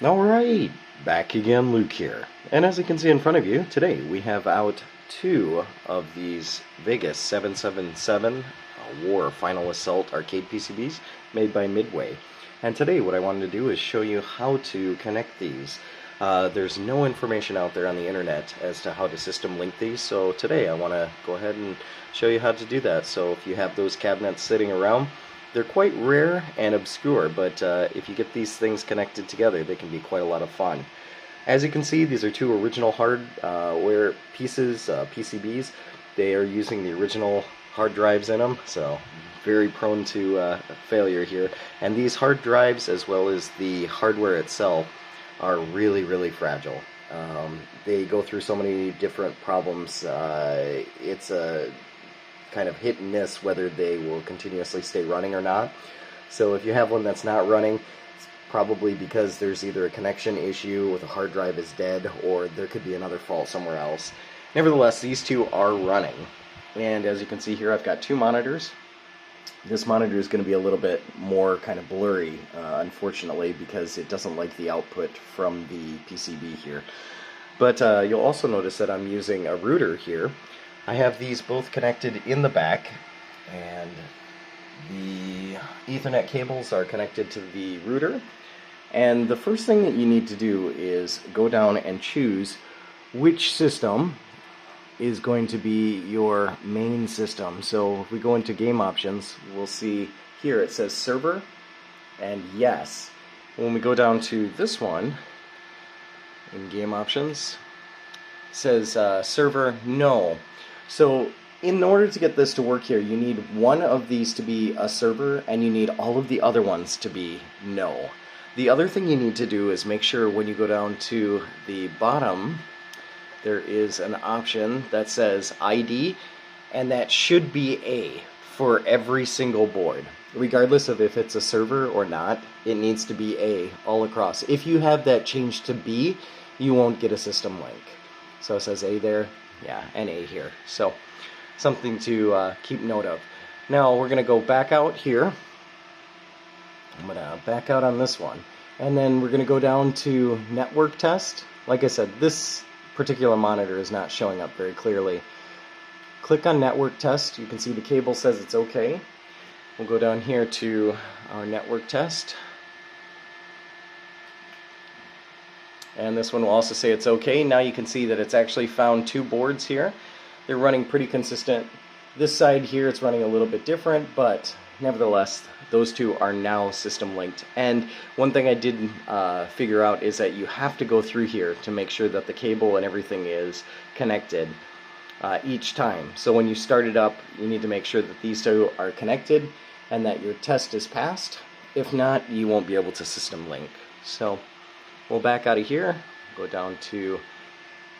Alright, back again, Luke here. And as you can see in front of you, today we have out two of these Vegas 777 War Final Assault arcade PCBs made by Midway. And today what I wanted to do is show you how to connect these. There's no information out there on the internet as to how to system link these, so today I want to go ahead and show you how to do that. So if you have those cabinets sitting around, they're quite rare and obscure, but if you get these things connected together, they can be quite a lot of fun. As you can see, these are two original hardware pieces, PCBs. They are using the original hard drives in them, so very prone to failure here. And these hard drives, as well as the hardware itself, are really fragile. They go through so many different problems. It's a kind of hit and miss whether they will continuously stay running or not. So if you have one that's not running, it's probably because there's either a connection issue with the hard drive is dead, or there could be another fault somewhere else. Nevertheless, these two are running. And as you can see here, I've got two monitors. This monitor is going to be a little bit more kind of blurry, unfortunately, because it doesn't like the output from the PCB here. But you'll also notice that I'm using a router here. I have these both connected in the back, and the Ethernet cables are connected to the router. And the first thing that you need to do is go down and choose which system is going to be your main system. So if we go into game options, we'll see here it says server and yes. When we go down to this one in game options, it says server no. So in order to get this to work here, you need one of these to be a server and you need all of the other ones to be no. The other thing you need to do is make sure when you go down to the bottom, there is an option that says ID, and that should be A for every single board. Regardless of if it's a server or not, it needs to be A all across. If you have that changed to B, you won't get a system link. So it says A there, yeah, and A here. So something to keep note of. Now we're going to go back out here. I'm going to back out on this one. And then we're going to go down to network test. Like I said, this particular monitor is not showing up very clearly. Click on network test. You can see the cable says it's okay. We'll go down here to our network test. And this one will also say it's okay. Now you can see that it's actually found two boards here. They're running pretty consistent. This side here it's running a little bit different, but nevertheless those two are now system linked. And one thing I did figure out is that you have to go through here to make sure that the cable and everything is connected each time. So when you start it up, you need to make sure that these two are connected and that your test is passed. If not, you won't be able to system link. So we'll back out of here, go down to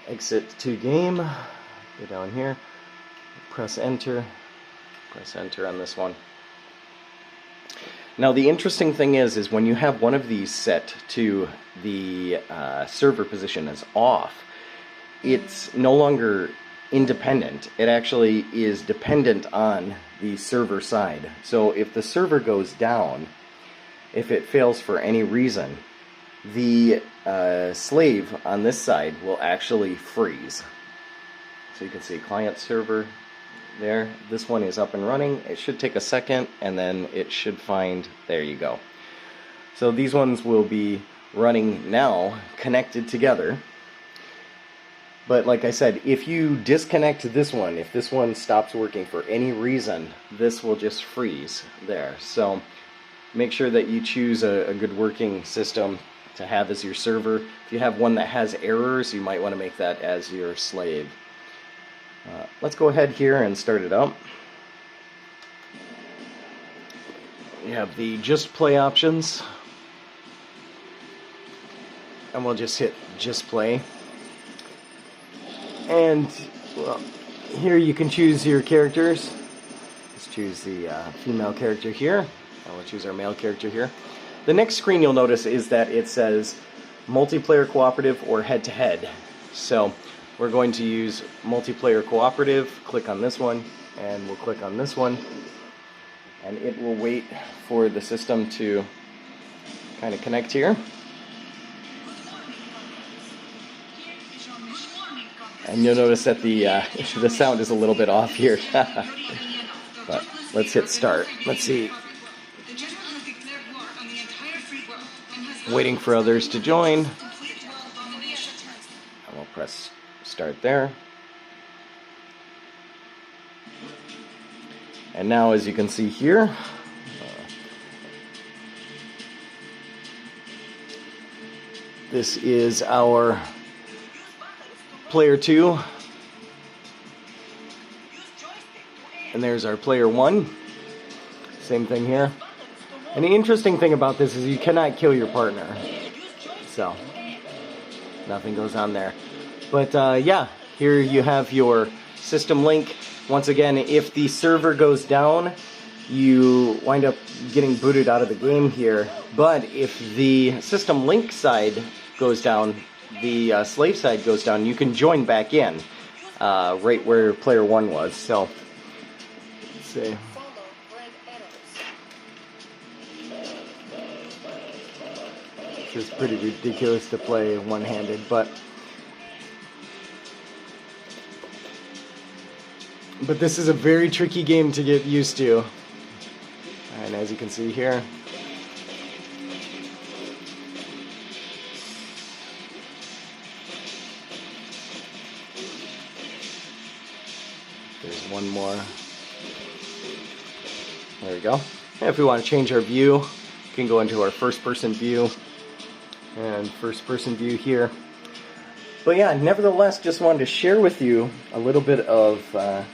exit to game, go down here, press enter on this one. Now the interesting thing is when you have one of these set to the server position as off, it's no longer independent. It actually is dependent on the server side. So if the server goes down, if it fails for any reason, the slave on this side will actually freeze. So you can see client server there. This one is up and running. It should take a second and then it should find, there you go. So these ones will be running now connected together. But like I said, if you disconnect this one, if this one stops working for any reason, this will just freeze there. So make sure that you choose a good working system to have as your server. If you have one that has errors, you might want to make that as your slave. Let's go ahead here and start it up. You have the just play options, and we'll just hit just play. And well, here you can choose your characters. Let's choose the female character here, and we'll choose our male character here. The next screen you'll notice is that it says multiplayer cooperative or head-to-head. So we're going to use multiplayer cooperative. Click on this one, and we'll click on this one, and it will wait for the system to kind of connect here. And you'll notice that the the sound is a little bit off here. But let's hit start. Let's see. Waiting for others to join. And we'll press start there. And now, as you can see here, this is our player 2. And there's our player 1. Same thing here. And the interesting thing about this is you cannot kill your partner. So, nothing goes on there. But yeah, here you have your system link. Once again, if the server goes down, you wind up getting booted out of the game here. But if the system link side goes down, the slave side goes down, you can join back in right where player 1 was. So, let's see. This is pretty ridiculous to play one-handed, but this is a very tricky game to get used to. And as you can see here, there's one more. There we go. And if we want to change our view, we can go into our first-person view. And first-person view here. But yeah, nevertheless, just wanted to share with you a little bit of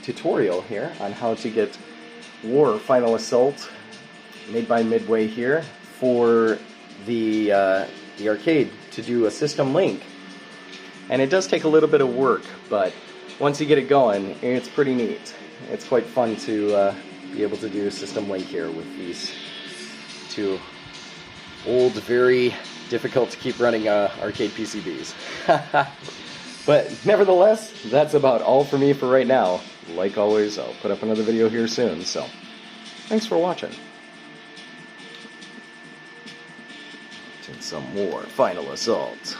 tutorial here on how to get War Final Assault made by Midway here for the arcade to do a system link. And it does take a little bit of work, but once you get it going, it's pretty neat. It's quite fun to be able to do a system link here with these two old, very difficult to keep running arcade PCBs. But nevertheless, that's about all for me for right now. Like always, I'll put up another video here soon, so thanks for watching. And some more Final Assault.